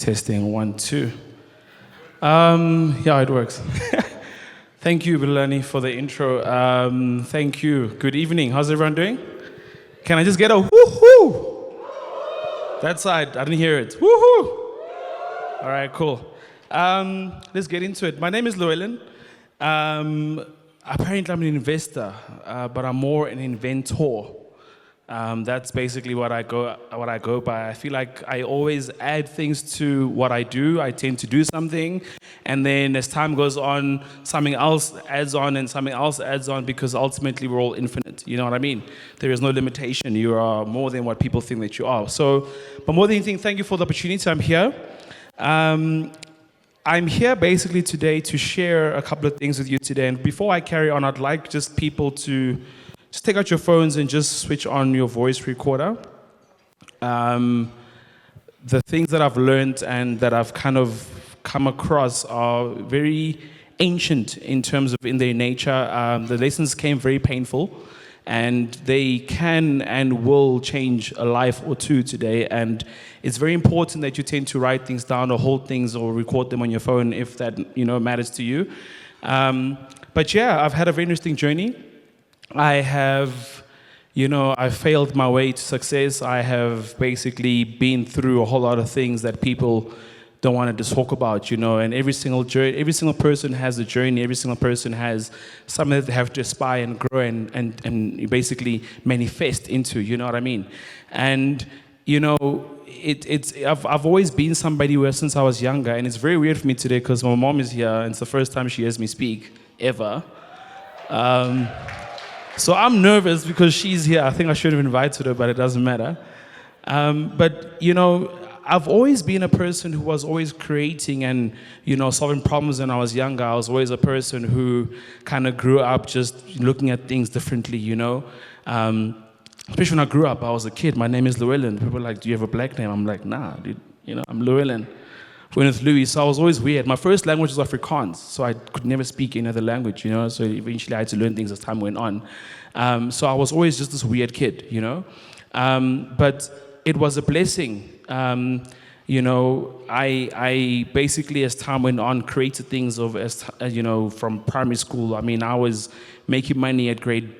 Testing, 1, 2. Yeah, it works. Thank you, Bilani, for the intro. Thank you. Good evening. How's everyone doing? Can I just get a woohoo? That side, I didn't hear it. Woohoo! All right, cool. Let's get into it. My name is Llewellyn. Apparently, I'm an investor, but I'm more an inventor. That's basically what I go by. I feel like I always add things to what I do. I tend to do something, and then as time goes on, something else adds on, and something else adds on, because ultimately we're all infinite. You know what I mean? There is no limitation. You are more than what people think that you are. So, but more than anything, thank you for the opportunity. I'm here. I'm here basically today to share a couple of things with you today. And before I carry on, I'd like just people to just take out your phones and just switch on your voice recorder. The things that I've learned and that I've kind of come across are very ancient in terms of in their nature. The lessons came very painful, and they can and will change a life or two today. And it's very important that you tend to write things down or hold things or record them on your phone if that matters to you. But yeah, I've had a very interesting journey. I have, I failed my way to success. I have basically been through a whole lot of things that people don't want to talk about, and every single person has a journey. Every single person has something that they have to aspire and grow and basically manifest into, you know what I mean? And, I've always been somebody where since I was younger, and it's very weird for me today because my mom is here and it's the first time she hears me speak ever. So I'm nervous because she's here. I think I should have invited her, but it doesn't matter. But I've always been a person who was always creating and, solving problems when I was younger. I was always a person who kind of grew up just looking at things differently, Especially when I grew up, I was a kid. My name is Llewellyn. People were like, do you have a black name? I'm like, nah, dude, I'm Llewellyn. Went with Louis, so I was always weird. My first language was Afrikaans, so I could never speak any other language, So eventually I had to learn things as time went on. So I was always just this weird kid, But it was a blessing. I basically, as time went on, created things from primary school. I mean, I was making money at grade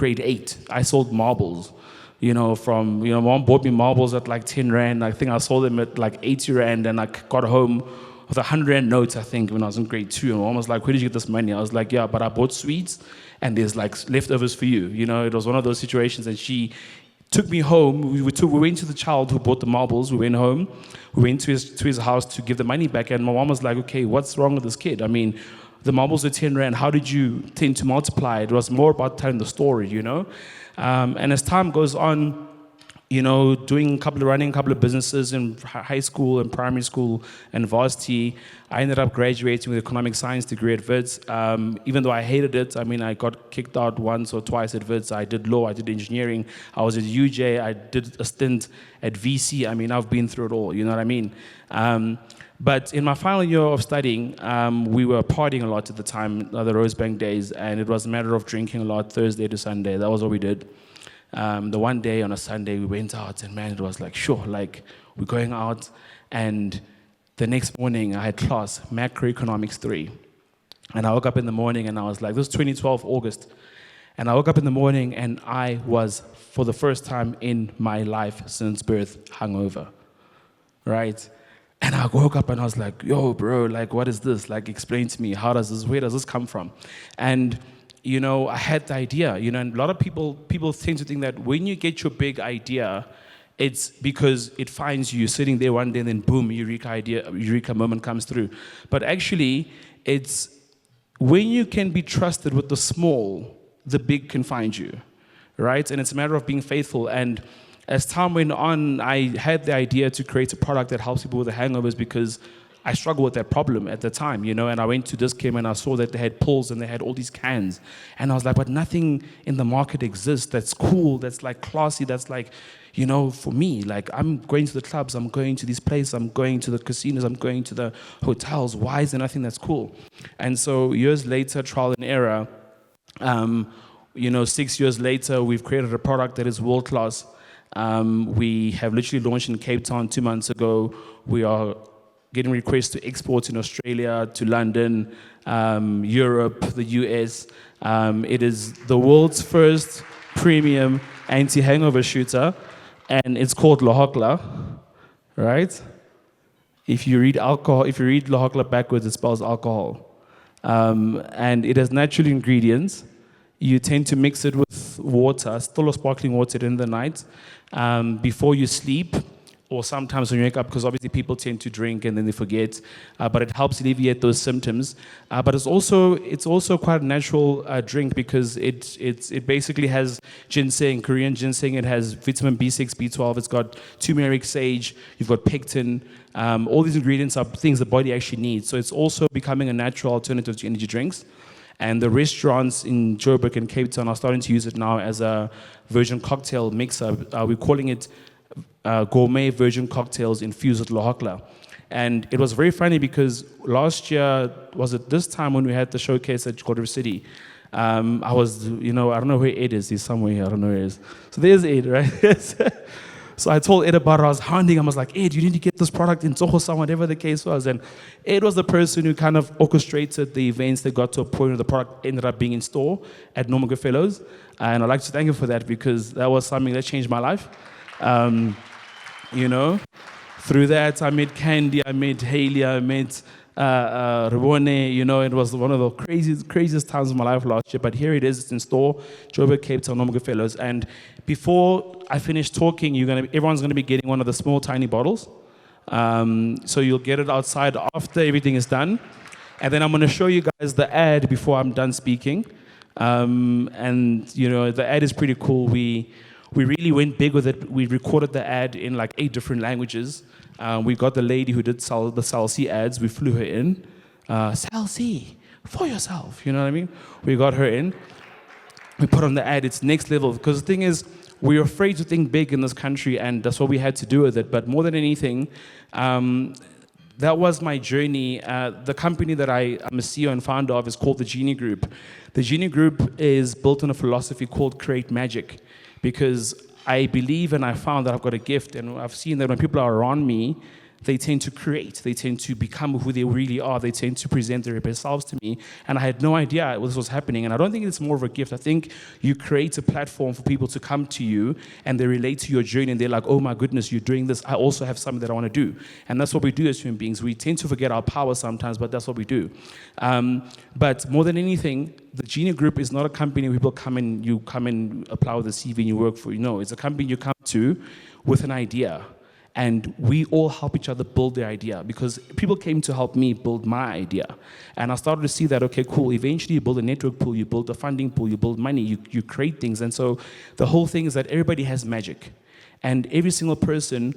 8. I sold marbles. Mom bought me marbles at like 10 Rand. I think I sold them at like 80 Rand, and I got home with 100 Rand notes, I think, when I was in grade 2. And Mom was like, where did you get this money? I was like, yeah, but I bought sweets, and there's like leftovers for you. It was one of those situations, and she took me home. We went to the child who bought the marbles. We went home. We went to his house to give the money back, and my mom was like, okay, what's wrong with this kid? I mean, the marbles were 10 Rand. How did you tend to multiply? It was more about telling the story, And as time goes on, running a couple of businesses in high school and primary school and varsity, I ended up graduating with an economic science degree at Wits. Even though I hated it, I got kicked out once or twice at Wits. I did law, I did engineering, I was at UJ, I did a stint at VC. I've been through it all, you know what I mean? But in my final year of studying, we were partying a lot at the time, the Rosebank days, and it was a matter of drinking a lot Thursday to Sunday. That was what we did. The one day on a Sunday, we went out, and man, it was like, sure, like we're going out. And the next morning, I had class, Macroeconomics 3. And I woke up in the morning, and I was like, this is 2012, August. And I woke up in the morning, and I was, for the first time in my life since birth, hungover, right? And I woke up and I was like, yo, bro, like, what is this? Like, explain to me, where does this come from? And, I had the idea, and a lot of people tend to think that when you get your big idea, it's because it finds you sitting there one day and then boom, eureka moment comes through. But actually, it's when you can be trusted with the small, the big can find you, right? And it's a matter of being faithful. And as time went on, I had the idea to create a product that helps people with the hangovers because I struggled with that problem at the time, And I went to Dis-Chem and I saw that they had pulls and they had all these cans. And I was like, but nothing in the market exists that's cool, that's like classy, that's like, for me. Like, I'm going to the clubs, I'm going to these places, I'm going to the casinos, I'm going to the hotels. Why is there nothing that's cool? And so years later, trial and error, 6 years later, we've created a product that is world-class. We have literally launched in Cape Town 2 months ago. We are getting requests to export in Australia, to London, Europe, the US. It is the world's first premium anti-hangover shooter, and it's called Lohokla, right? If you read Lohokla backwards, it spells alcohol. And it has natural ingredients. You tend to mix it with water, still sparkling water in the night, before you sleep, or sometimes when you wake up, because obviously people tend to drink and then they forget, but it helps alleviate those symptoms. But it's also quite a natural drink, because it basically has ginseng, Korean ginseng. It has vitamin B6, B12. It's got turmeric, sage. You've got pectin. All these ingredients are things the body actually needs. So it's also becoming a natural alternative to energy drinks. And the restaurants in Joburg and Cape Town are starting to use it now as a virgin cocktail mixer. We're calling it gourmet virgin cocktails infused with Lohokla. And it was very funny because last year, was it this time when we had the showcase at Gold River City? I was, I don't know where Ed is. He's somewhere here. I don't know where he is. So there's Ed, right? So I told Ed about it. I was hounding him. I was like, Ed, you need to get this product in Tohosa, whatever the case was. And Ed was the person who kind of orchestrated the events that got to a point where the product ended up being in store at Norman Goodfellows. And I'd like to thank him for that, because that was something that changed my life. Through that, I met Candy, I met Haley, I met Rebone. It was one of the craziest times of my life last year. But here it is, it's in store, Joburg, Cape Town, Norman Goodfellows. And before I finish talking, everyone's gonna be getting one of the small, tiny bottles. So you'll get it outside after everything is done. And then I'm gonna show you guys the ad before I'm done speaking. The ad is pretty cool. We really went big with it. We recorded the ad in like 8 different languages. We got the lady who did the Cell C ads. We flew her in. Cell C, for yourself. You know what I mean? We got her in. We put on the ad. It's next level. Because the thing is, we're afraid to think big in this country, and that's what we had to do with it. But more than anything, that was my journey. The company that I'm a CEO and founder of is called the Genie Group. The Genie Group is built on a philosophy called Create Magic. Because I believe and I found that I've got a gift, and I've seen that when people are around me, they tend to create, they tend to become who they really are, they tend to present their best selves to me, and I had no idea this was happening. And I don't think it's more of a gift. I think you create a platform for people to come to you and they relate to your journey, and they're like, oh my goodness, you're doing this, I also have something that I want to do. And that's what we do as human beings. We tend to forget our power sometimes, but that's what we do. But more than anything, the Genie Group is not a company where people come and apply with a CV and you work for. No, it's a company you come to with an idea. And we all help each other build their idea, because people came to help me build my idea. And I started to see that, okay, cool, eventually you build a network pool, you build a funding pool, you build money, you create things. And so the whole thing is that everybody has magic. And every single person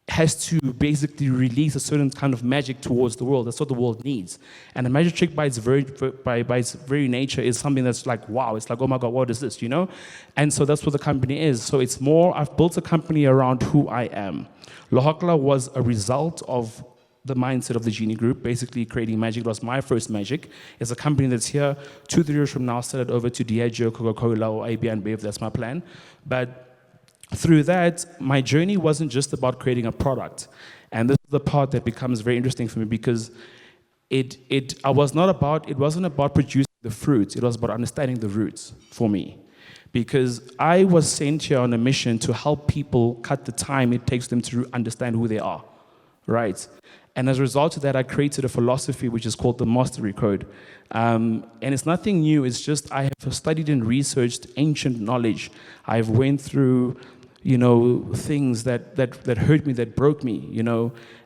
has to basically release a certain kind of magic towards the world. That's what the world needs. And a magic trick by its very nature is something that's like, wow, it's like, oh my God, what is this, And so that's what the company is. So it's more, I've built a company around who I am. Lohokla was a result of the mindset of the Genie Group, basically creating magic. It was my first magic. It's a company that's here 2-3 years from now, sell it over to Diageo, Coca-Cola, or AB InBev. That's my plan. But through that, my journey wasn't just about creating a product. And this is the part that becomes very interesting for me, because it wasn't about producing the fruits, it was about understanding the roots for me. Because I was sent here on a mission to help people cut the time it takes them to understand who they are, right? And as a result of that, I created a philosophy which is called the Mastery Code. And it's nothing new, it's just I have studied and researched ancient knowledge. I've went through things that hurt me, that broke me,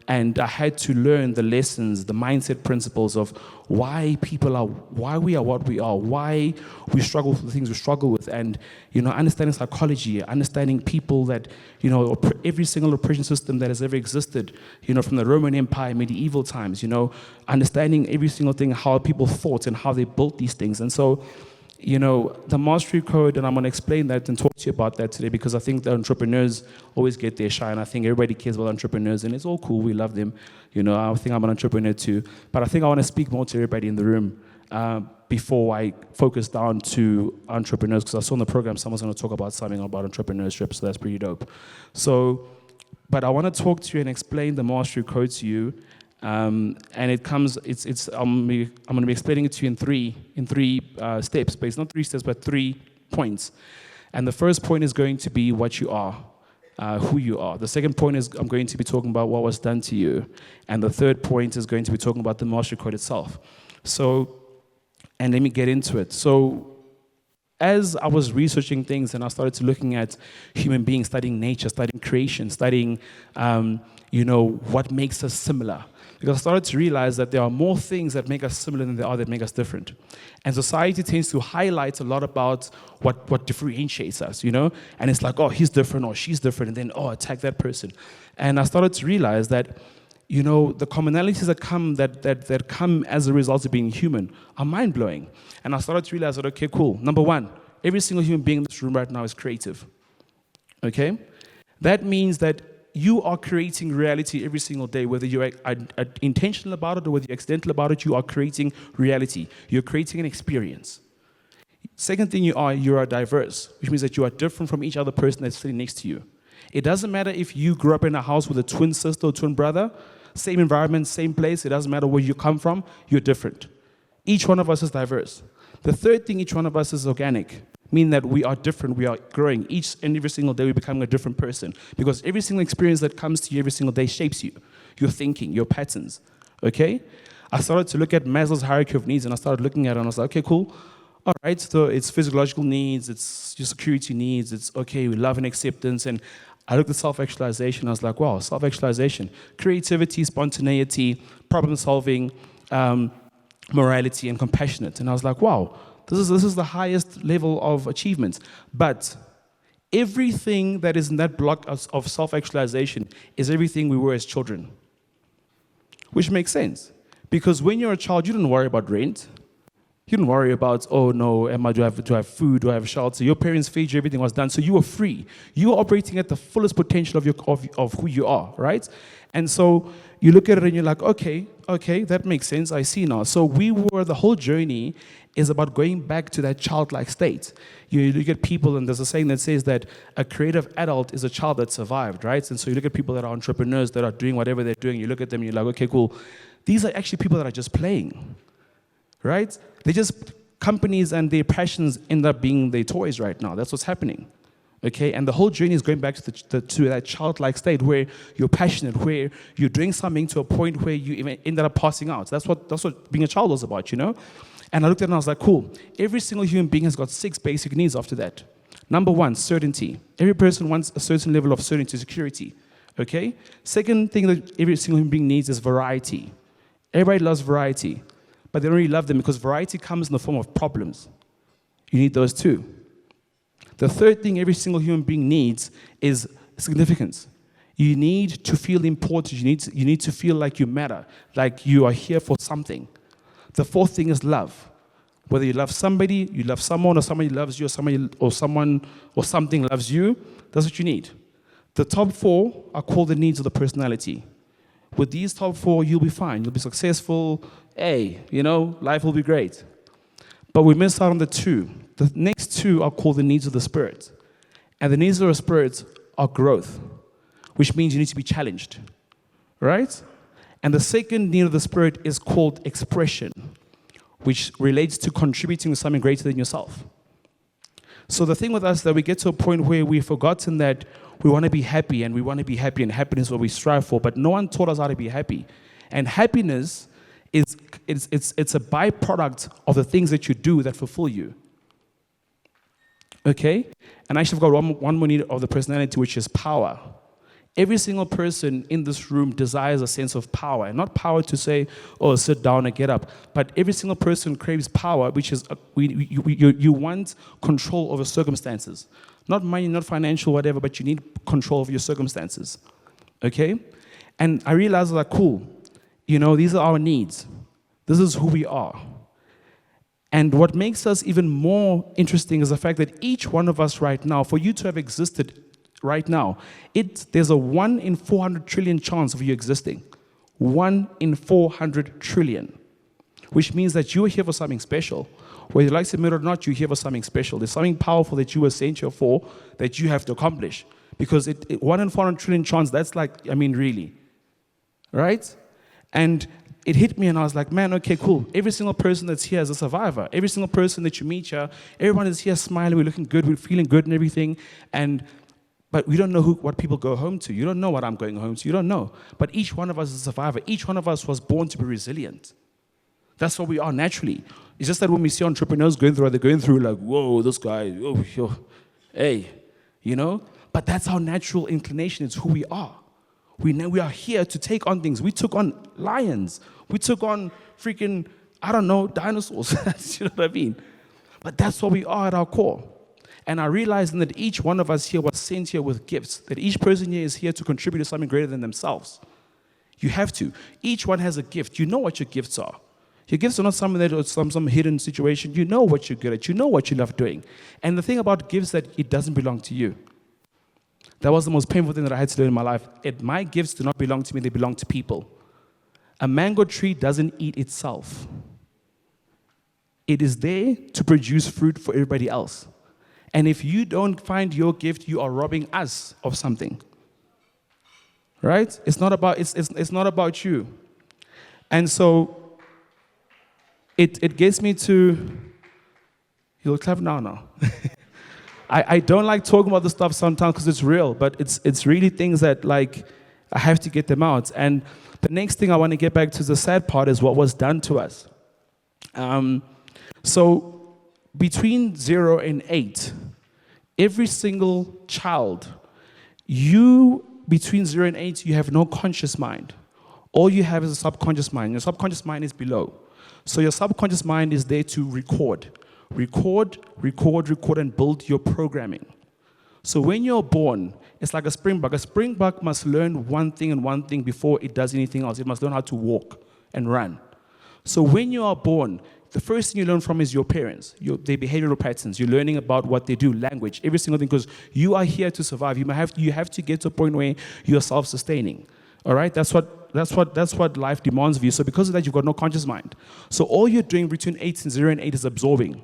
and I had to learn the lessons, the mindset principles of why we are what we are, why we struggle with the things we struggle with, and, understanding psychology, understanding people that, every single oppression system that has ever existed, from the Roman Empire, medieval times, understanding every single thing, how people thought and how they built these things. And so, the Mastery Code, and I'm going to explain that and talk to you about that today, because I think the entrepreneurs always get their shine. I think everybody cares about entrepreneurs, and it's all cool. We love them. I think I'm an entrepreneur too. But I think I want to speak more to everybody in the room before I focus down to entrepreneurs, because I saw in the program someone's going to talk about something about entrepreneurship, so that's pretty dope. So but I want to talk to you and explain the mastery code to you. And it comes. I'm going to be explaining it to you in three steps, but it's not 3 steps, but 3 points. And the first point is going to be what you are, who you are. The second point is I'm going to be talking about what was done to you, and the third point is going to be talking about the mastery code itself. So, and let me get into it. So, as I was researching things and I started looking at human beings, studying nature, studying creation, studying, what makes us similar. Because I started to realize that there are more things that make us similar than there are that make us different. And society tends to highlight a lot about what differentiates us, And it's like, oh, he's different or she's different, and then, oh, attack that person. And I started to realize that, the commonalities that come as a result of being human are mind-blowing. And I started to realize that, okay, cool. Number one, every single human being in this room right now is creative. Okay? That means that you are creating reality every single day, whether you're intentional about it or whether you're accidental about it, you are creating reality. You're creating an experience. Second thing you are diverse, which means that you are different from each other person that's sitting next to you. It doesn't matter if you grew up in a house with a twin sister or twin brother, same environment, same place, it doesn't matter where you come from, you're different. Each one of us is diverse. The third thing, each one of us is organic, meaning that we are different, we are growing. Each and every single day we're becoming a different person, because every single experience that comes to you every single day shapes you, your thinking, your patterns, okay? I started to look at Maslow's hierarchy of needs, and I started looking at it, and I was like, okay, cool. All right, so it's physiological needs, it's your security needs, it's okay, love and acceptance, and I looked at self-actualization. I was like, wow, self-actualization, creativity, spontaneity, problem solving, morality, and compassionate. And I was like, wow, this is the highest level of achievement. But everything that is in that block of self-actualization is everything we were as children, which makes sense. Because when you're a child, you don't worry about rent. You don't worry about, oh no, Emma, do I have food, do I have shelter? Your parents fed you, everything was done, so you were free. You were operating at the fullest potential of who you are, right? And so you look at it and you're like, okay, that makes sense, I see now. So the whole journey is about going back to that childlike state. You look at people, and there's a saying that says that a creative adult is a child that survived, right? And so you look at people that are entrepreneurs, that are doing whatever they're doing, you look at them and you're like, okay, cool. These are actually people that are just playing. Right? They just, companies and their passions end up being their toys right now. That's what's happening. Okay? And the whole journey is going back to that childlike state where you're passionate, where you're doing something to a point where you even ended up passing out. That's what being a child was about, And I looked at it and I was like, cool. Every single human being has got 6 basic needs after that. Number 1, certainty. Every person wants a certain level of certainty, security. Okay? Second thing that every single human being needs is variety. Everybody loves variety. But they don't really love them because variety comes in the form of problems. You need those too. The third thing every single human being needs is significance. You need to feel important. You need to feel like you matter, like you are here for something. The fourth thing is love. Whether you love somebody, you love someone, or somebody loves you, or someone or something loves you, that's what you need. The top 4 are called the needs of the personality. With these top 4, you'll be fine. You'll be successful. Hey, life will be great. But we missed out on the 2. The next 2 are called the needs of the spirit. And the needs of the spirit are growth, which means you need to be challenged, right? And the second need of the spirit is called expression, which relates to contributing to something greater than yourself. So the thing with us is that we get to a point where we've forgotten that we want to be happy, and we want to be happy, and happiness is what we strive for, but no one taught us how to be happy. And happiness it's a byproduct of the things that you do that fulfill you. Okay? And I actually got one more need of the personality, which is power. Every single person in this room desires a sense of power. And not power to say, oh, sit down and get up. But every single person craves power, which is, you want control over circumstances. Not money, not financial, whatever, but you need control of your circumstances. Okay? And I realized that, cool, these are our needs. This is who we are. And what makes us even more interesting is the fact that each one of us right now, for you to have existed right now, there's a 1 in 400 trillion chance of you existing. 1 in 400 trillion. Which means that you are here for something special. Whether you like to admit it or not, you're here for something special. There's something powerful that you were sent here for that you have to accomplish. Because 1 in 400 trillion chance, that's like, I mean, really. Right? And it hit me and I was like, man, okay, cool. Every single person that's here is a survivor. Every single person that you meet here, everyone is here smiling, we're looking good, we're feeling good and everything. But we don't know what people go home to. You don't know what I'm going home to. You don't know. But each one of us is a survivor. Each one of us was born to be resilient. That's what we are naturally. It's just that when we see entrepreneurs going through what they're going through, like, whoa, this guy, oh, hey, But that's our natural inclination. It's who we are. We are here to take on things. We took on lions. We took on freaking, I don't know, dinosaurs. You know what I mean? But that's what we are at our core. And I realized that each one of us here was sent here with gifts. That each person here is here to contribute to something greater than themselves. You have to. Each one has a gift. You know what your gifts are. Your gifts are not something that is some hidden situation. You know what you're good at. You know what you love doing. And the thing about gifts is that it doesn't belong to you. That was the most painful thing that I had to learn in my life. My gifts do not belong to me, they belong to people. A mango tree doesn't eat itself. It is there to produce fruit for everybody else. And if you don't find your gift, you are robbing us of something. Right? It's not about you. And so it gets me to, you'll clap now. I don't like talking about this stuff sometimes because it's real, but it's really things that like I have to get them out. And the next thing I want to get back to the sad part is what was done to us. So between 0 and 8, every single child, between 0 and 8, you have no conscious mind. All you have is a subconscious mind. Your subconscious mind is below. So your subconscious mind is there to record, and build your programming. So when you're born, it's like a springbok. A springbok must learn one thing and one thing before it does anything else. It must learn how to walk and run. So when you are born, the first thing you learn from is your parents, their behavioral patterns. You're learning about what they do, language, every single thing, because you are here to survive. You have to get to a point where you are self-sustaining. All right, that's what life demands of you. So because of that, you've got no conscious mind. So all you're doing between 0 and 8 is absorbing.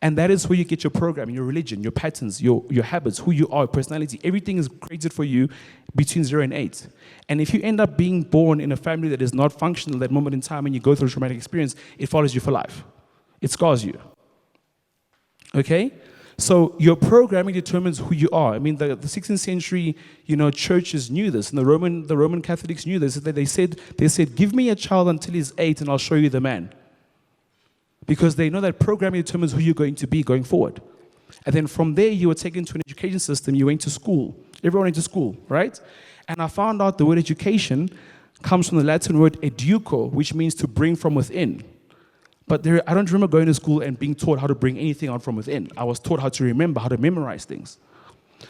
And that is where you get your program, your religion, your patterns, your habits, who you are, your personality. Everything is created for you between 0 and 8. And if you end up being born in a family that is not functional at that moment in time and you go through a traumatic experience, it follows you for life. It scars you. Okay? So your programming determines who you are. I mean, the 16th century, churches knew this, and the Roman Catholics knew this. They said, give me a child until he's 8 and I'll show you the man. Because they know that programming determines who you're going to be going forward. And then from there, you were taken to an education system. You went to school. Everyone went to school, right? And I found out the word education comes from the Latin word educo, which means to bring from within. But I don't remember going to school and being taught how to bring anything out from within. I was taught how to remember, how to memorize things.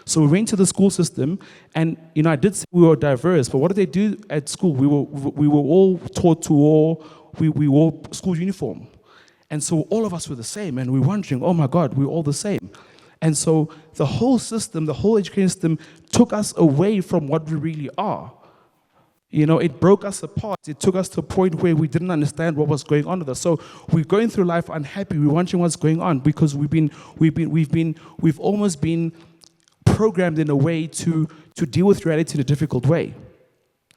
So we went to the school system, and I did say we were diverse, but what did they do at school? We were all taught to we wore school uniform. And so all of us were the same, and we were wondering, oh my God, we're all the same. And so the whole system, the whole education system took us away from what we really are. It broke us apart. It took us to a point where we didn't understand what was going on with us. So we're going through life unhappy. We're wondering what's going on because we've almost been programmed in a way to deal with reality in a difficult way.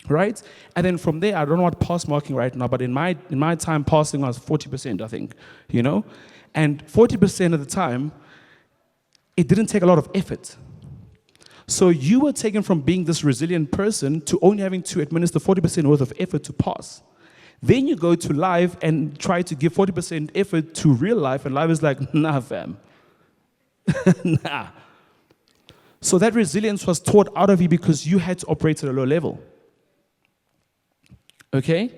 Right? And then from there, I don't know what pass marking right now, but in my time, passing was 40%, I think, And 40% of the time, it didn't take a lot of effort. So you were taken from being this resilient person to only having to administer 40% worth of effort to pass. Then you go to life and try to give 40% effort to real life, and life is like, nah, fam. Nah. So that resilience was taught out of you because you had to operate at a low level. Okay?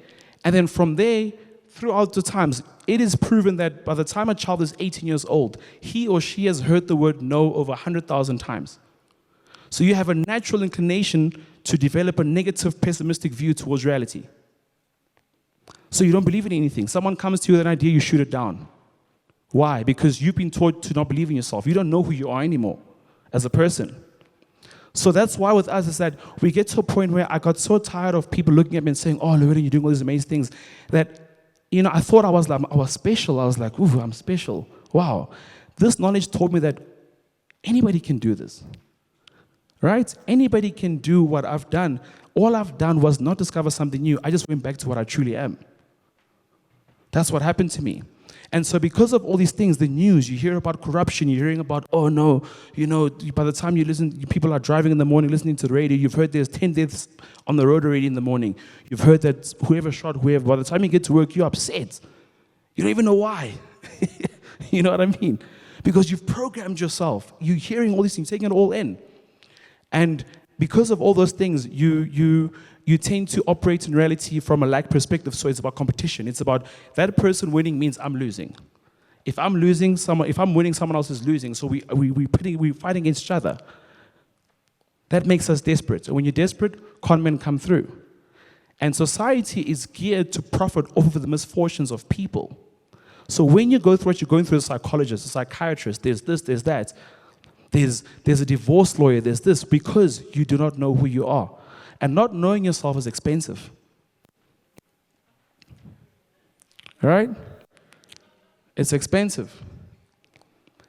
And then from there, throughout the times, it is proven that by the time a child is 18 years old, he or she has heard the word no over 100,000 times. So you have a natural inclination to develop a negative, pessimistic view towards reality. So you don't believe in anything. Someone comes to you with an idea, you shoot it down. Why? Because you've been taught to not believe in yourself. You don't know who you are anymore as a person. So that's why with us is that we get to a point where I got so tired of people looking at me and saying, oh, Llewellyn, you're doing all these amazing things, that, I thought I was special. I was like, ooh, I'm special. Wow. This knowledge told me that anybody can do this. right? Anybody can do what I've done. All I've done was not discover something new. I just went back to what I truly am. That's what happened to me. And so because of all these things, the news, you hear about corruption, you're hearing about, oh no, by the time you listen, people are driving in the morning, listening to the radio, you've heard there's 10 deaths on the road already in the morning. You've heard that whoever shot whoever, by the time you get to work, you're upset. You don't even know why. You know what I mean? Because you've programmed yourself. You're hearing all these things, taking it all in. And because of all those things, you tend to operate in reality from a lack perspective. So it's about competition. It's about that person winning means I'm losing. If I'm winning, someone else is losing. So we fight against each other. That makes us desperate. And when you're desperate, con men come through. And society is geared to profit over the misfortunes of people. So when you go through what you're going through as a psychologist, a psychiatrist, there's this, there's that. There's a divorce lawyer, there's this, because you do not know who you are. And not knowing yourself is expensive. All right? It's expensive.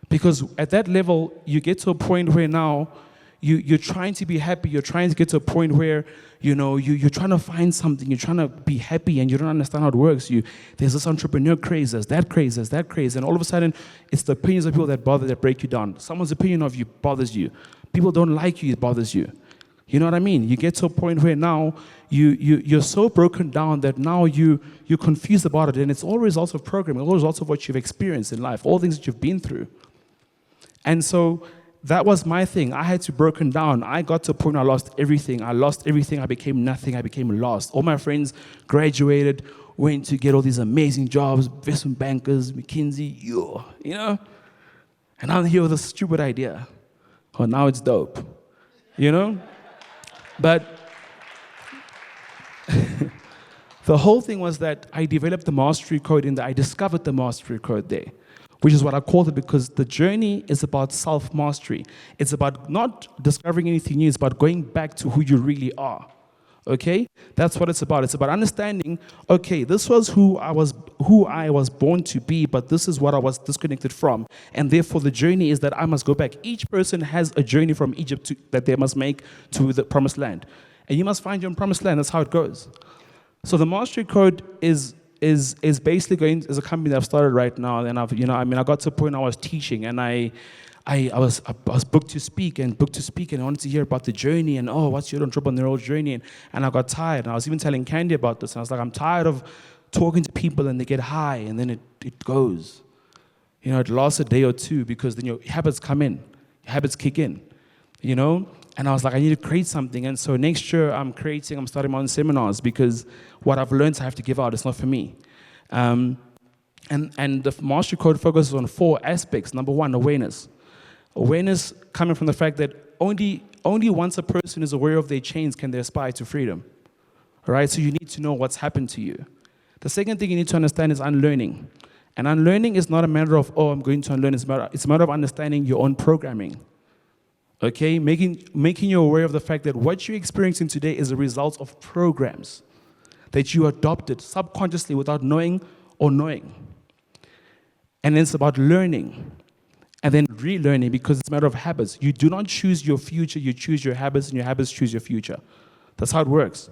Because at that level, you get to a point where now you're trying to be happy. You're trying to get to a point where, you're trying to find something. You're trying to be happy and you don't understand how it works. There's this entrepreneur craze, there's that craze, there's that craze. And all of a sudden, it's the opinions of people that break you down. Someone's opinion of you bothers you. People don't like you, it bothers you. You know what I mean? You get to a point where now you're so broken down that now you're confused about it. And it's all results of programming, all results of what you've experienced in life, all things that you've been through. And so that was my thing. I had to broken down. I got to a point where I lost everything. I became nothing. I became lost. All my friends graduated, went to get all these amazing jobs, investment bankers, McKinsey, And I'm here with a stupid idea. Oh, now it's dope. But the whole thing was that I developed the mastery code I discovered the mastery code there, which is what I called it, because the journey is about self-mastery. It's about not discovering anything new. It's about going back to who you really are. Okay? That's what it's about. It's about understanding, okay, this was who I was born to be, but this is what I was disconnected from. And therefore, the journey is that I must go back. Each person has a journey from Egypt that they must make to the promised land. And you must find your own promised land. That's how it goes. So the mastery code is basically going as a company that I've started right now. And I got to a point I was teaching, and I was booked to speak and I wanted to hear about the journey and, what's your entrepreneurial journey? And I got tired. And I was even telling Candy about this. And I was like, I'm tired of talking to people and they get high and then it goes. It lasts a day or two, because then your habits come in. Your habits kick in, And I was like, I need to create something. And so next year I'm starting my own seminars, because what I've learned I have to give out. It's not for me. And the mastery code focuses on 4 aspects. Number 1, awareness. Awareness coming from the fact that only once a person is aware of their chains can they aspire to freedom. All right? So you need to know what's happened to you. The second thing you need to understand is unlearning. And unlearning is not a matter of, I'm going to unlearn. It's a matter of understanding your own programming. Okay? Making you aware of the fact that what you're experiencing today is a result of programs that you adopted subconsciously without knowing or knowing. And then it's about learning. And then relearning, because it's a matter of habits. You do not choose your future, you choose your habits, and your habits choose your future. That's how it works.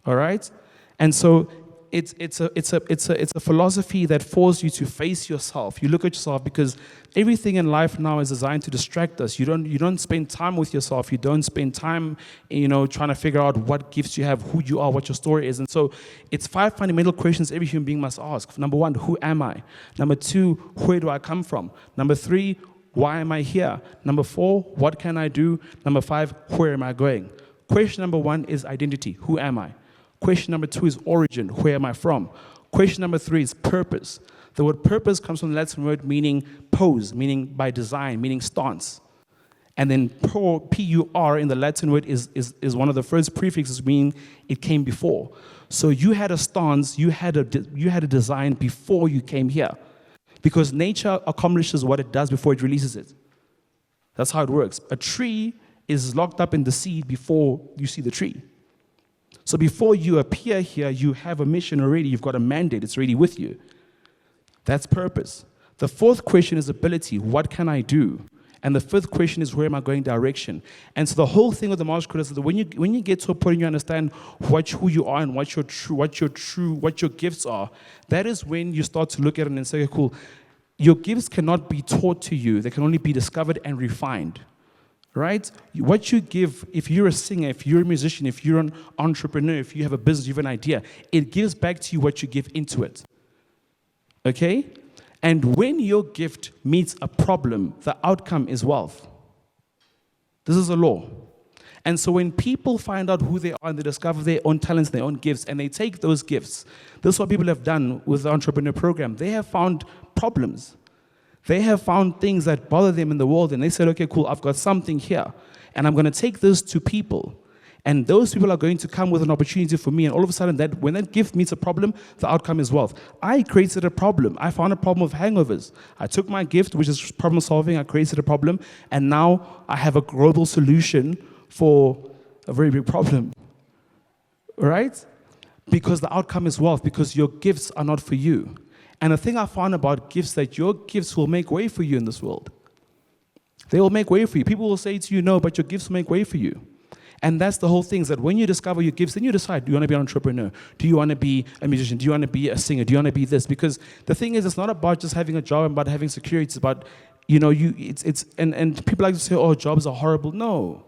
All right? And so it's a philosophy that forces you to face yourself. You look at yourself, because everything in life now is designed to distract us. You don't spend time with yourself. You don't spend time, trying to figure out what gifts you have, who you are, what your story is. And so it's 5 fundamental questions every human being must ask. Number 1, who am I? Number 2, where do I come from? Number 3, why am I here? Number 4, what can I do? Number 5, where am I going? Question number 1 is identity. Who am I? Question number 2 is origin. Where am I from? Question number 3 is purpose. The word purpose comes from the Latin word meaning pose, meaning by design, meaning stance. And then P-U-R in the Latin word is one of the first prefixes, meaning it came before. So you had a stance, you had a design before you came here. Because nature accomplishes what it does before it releases it. That's how it works. A tree is locked up in the seed before you see the tree. So before you appear here, you have a mission already. You've got a mandate. It's already with you. That's purpose. The 4th question is ability. What can I do? And the fifth question is, where am I going direction? And so the whole thing with the master creator is that when you get to a point and you understand who you are and what your gifts are, that is when you start to look at it and say, okay, cool, your gifts cannot be taught to you. They can only be discovered and refined. Right? What you give, if you're a singer, if you're a musician, if you're an entrepreneur, if you have a business, you have an idea, it gives back to you what you give into it. Okay? And when your gift meets a problem, the outcome is wealth. This is a law. And so when people find out who they are and they discover their own talents, their own gifts, and they take those gifts, this is what people have done with the entrepreneur program. They have found problems. They have found things that bother them in the world, and they said, okay, cool, I've got something here, and I'm going to take this to people. And those people are going to come with an opportunity for me, and all of a sudden, when that gift meets a problem, the outcome is wealth. I created a problem. I found a problem of hangovers. I took my gift, which is problem solving, I created a problem, and now I have a global solution for a very big problem. Right? Because the outcome is wealth, because your gifts are not for you. And the thing I found about gifts, that your gifts will make way for you in this world. They will make way for you. People will say to you, no, but your gifts will make way for you. And that's the whole thing, is that when you discover your gifts, then you decide, do you want to be an entrepreneur? Do you want to be a musician? Do you want to be a singer? Do you want to be this? Because the thing is, it's not about just having a job and about having security. It's about, and people like to say, oh, jobs are horrible. No.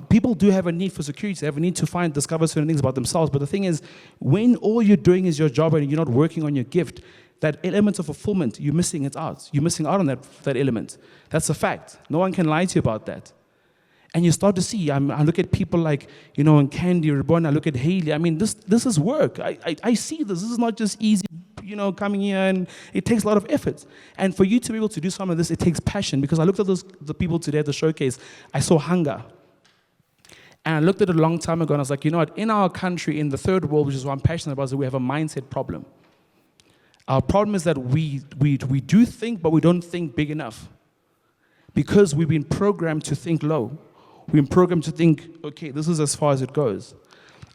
People do have a need for security. They have a need to discover certain things about themselves. But the thing is, when all you're doing is your job and you're not working on your gift, that element of fulfillment, you're missing it out. You're missing out on that element. That's a fact. No one can lie to you about that. And you start to see, I look at people like, and Candy Reborn, I look at Haley. I mean, this is work. I see this. This is not just easy, coming here, and it takes a lot of effort. And for you to be able to do some of this, it takes passion. Because I looked at the people today at the showcase, I saw hunger. And I looked at it a long time ago, and I was like, you know what? In our country, in the third world, which is what I'm passionate about, is that we have a mindset problem. Our problem is that we do think, but we don't think big enough. Because we've been programmed to think low. We've been programmed to think, okay, this is as far as it goes.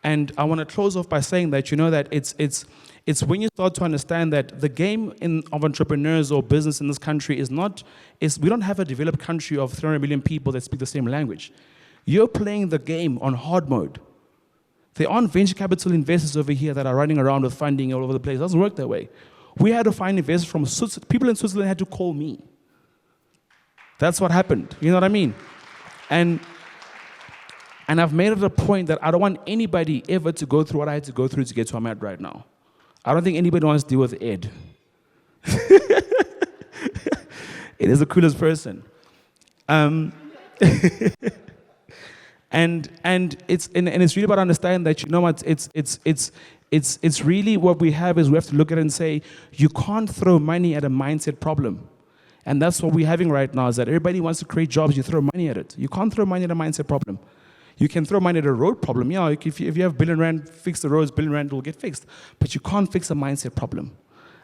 And I want to close off by saying that, that it's when you start to understand that the game of entrepreneurs or business in this country we don't have a developed country of 300 million people that speak the same language. You're playing the game on hard mode. There aren't venture capital investors over here that are running around with funding all over the place. It doesn't work that way. We had to find investors from Switzerland. People in Switzerland had to call me. That's what happened. You know what I mean? And I've made it a point that I don't want anybody ever to go through what I had to go through to get to where I'm at right now. I don't think anybody wants to deal with Ed. It is the coolest person. And it's really about understanding that it's really what we have is we have to look at it and say, you can't throw money at a mindset problem. And that's what we're having right now, is that everybody wants to create jobs, you throw money at it. You can't throw money at a mindset problem. You can throw money at a road problem. Yeah, if you have billion rand, fix the roads, billion rand will get fixed. But you can't fix a mindset problem.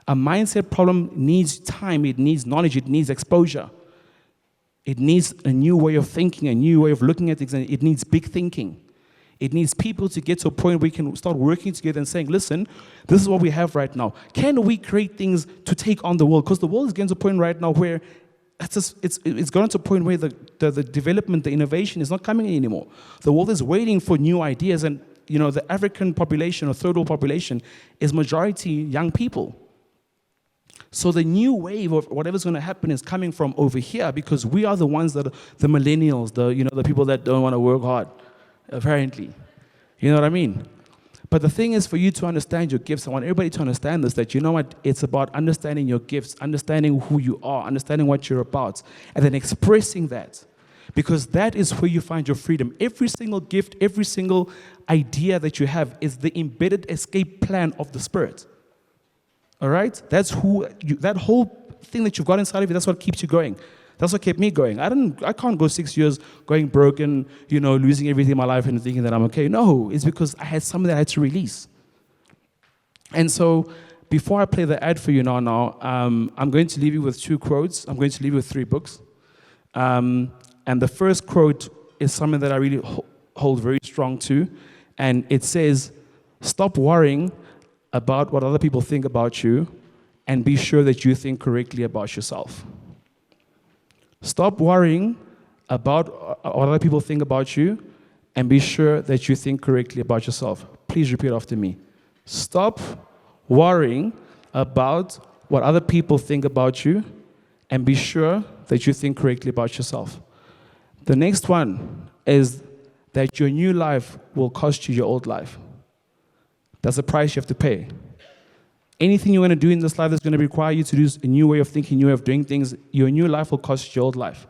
A mindset problem needs time, it needs knowledge, it needs exposure. It needs a new way of thinking, a new way of looking at things, and it needs big thinking. It needs people to get to a point where we can start working together and saying, listen, this is what we have right now. Can we create things to take on the world? Because the world is getting to a point right now where it's gone to a point where the development, the innovation is not coming anymore. The world is waiting for new ideas, and the African population or third world population is majority young people. So the new wave of whatever's going to happen is coming from over here, because we are the ones that the millennials, the people that don't want to work hard, apparently. You know what I mean? But the thing is, for you to understand your gifts, I want everybody to understand this, that it's about understanding your gifts, understanding who you are, understanding what you're about, and then expressing that. Because that is where you find your freedom. Every single gift, every single idea that you have is the embedded escape plan of the Spirit. All right? That whole thing that you've got inside of you, that's what keeps you going. That's what kept me going. I can't go 6 years going broken, losing everything in my life and thinking that I'm okay. No, it's because I had something that I had to release. And so before I play the ad for you now, I'm going to leave you with 2 quotes. I'm going to leave you with 3 books. And the first quote is something that I really hold very strong to. And it says, stop worrying about what other people think about you, and be sure that you think correctly about yourself. Stop worrying about what other people think about you and be sure that you think correctly about yourself. Please repeat after me. Stop worrying about what other people think about you and be sure that you think correctly about yourself. The next one is that your new life will cost you your old life. That's the price you have to pay. Anything you want to do in this life that's going to require you to do a new way of thinking, new way of doing things, your new life will cost you your old life.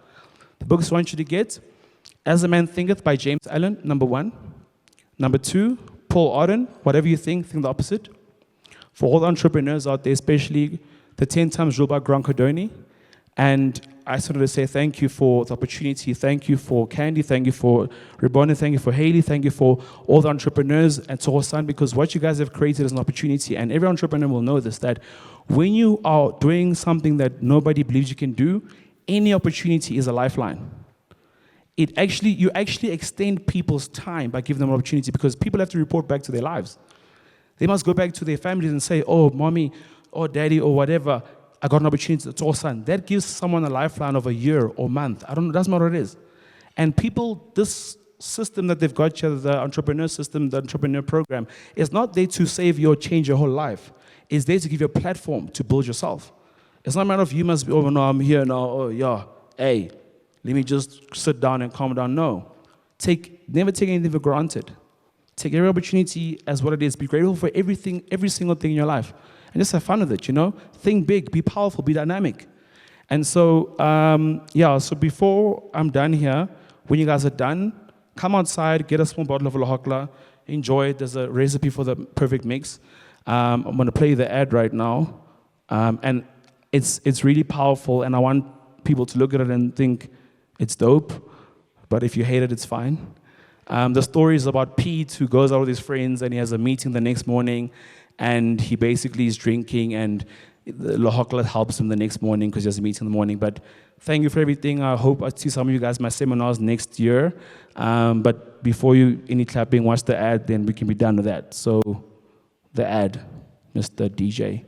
The books I want you to get, As a Man Thinketh by James Allen, number 1. Number 2, Paul Arden, Whatever You Think the Opposite. For all the entrepreneurs out there, especially the 10 Times Rule by Grant Cardone. And I just wanted to say thank you for the opportunity. Thank you for Candy. Thank you for Rebona. Thank you for Haley. Thank you for all the entrepreneurs at Tohosan, because what you guys have created is an opportunity. And every entrepreneur will know this, that when you are doing something that nobody believes you can do, any opportunity is a lifeline. You actually extend people's time by giving them an opportunity, because people have to report back to their lives. They must go back to their families and say, oh, mommy, or daddy, or whatever, I got an opportunity to talk, son. That gives someone a lifeline of a year or month. I don't know, that's not what it is. And people, this system that they've got here, the entrepreneur system, the entrepreneur program, is not there to save you or change your whole life. It's there to give you a platform to build yourself. It's not a matter of you must be, oh, no, I'm here now, oh, yeah, hey, let me just sit down and calm down. No. Never take anything for granted. Take every opportunity as what it is. Be grateful for everything, every single thing in your life. And just have fun with it, you know? Think big, be powerful, be dynamic. And so, so before I'm done here, when you guys are done, come outside, get a small bottle of Lahokla, enjoy it. There's a recipe for the perfect mix. I'm going to play the ad right now. And it's really powerful, and I want people to look at it and think it's dope, but if you hate it, it's fine. The story is about Pete, who goes out with his friends, and he has a meeting the next morning, and he basically is drinking, and the Lahokla helps him the next morning because he has a meeting in the morning. But thank you for everything. I hope I see some of you guys in my seminars next year. But before any clapping, watch the ad, then we can be done with that. So, the ad, Mr. DJ.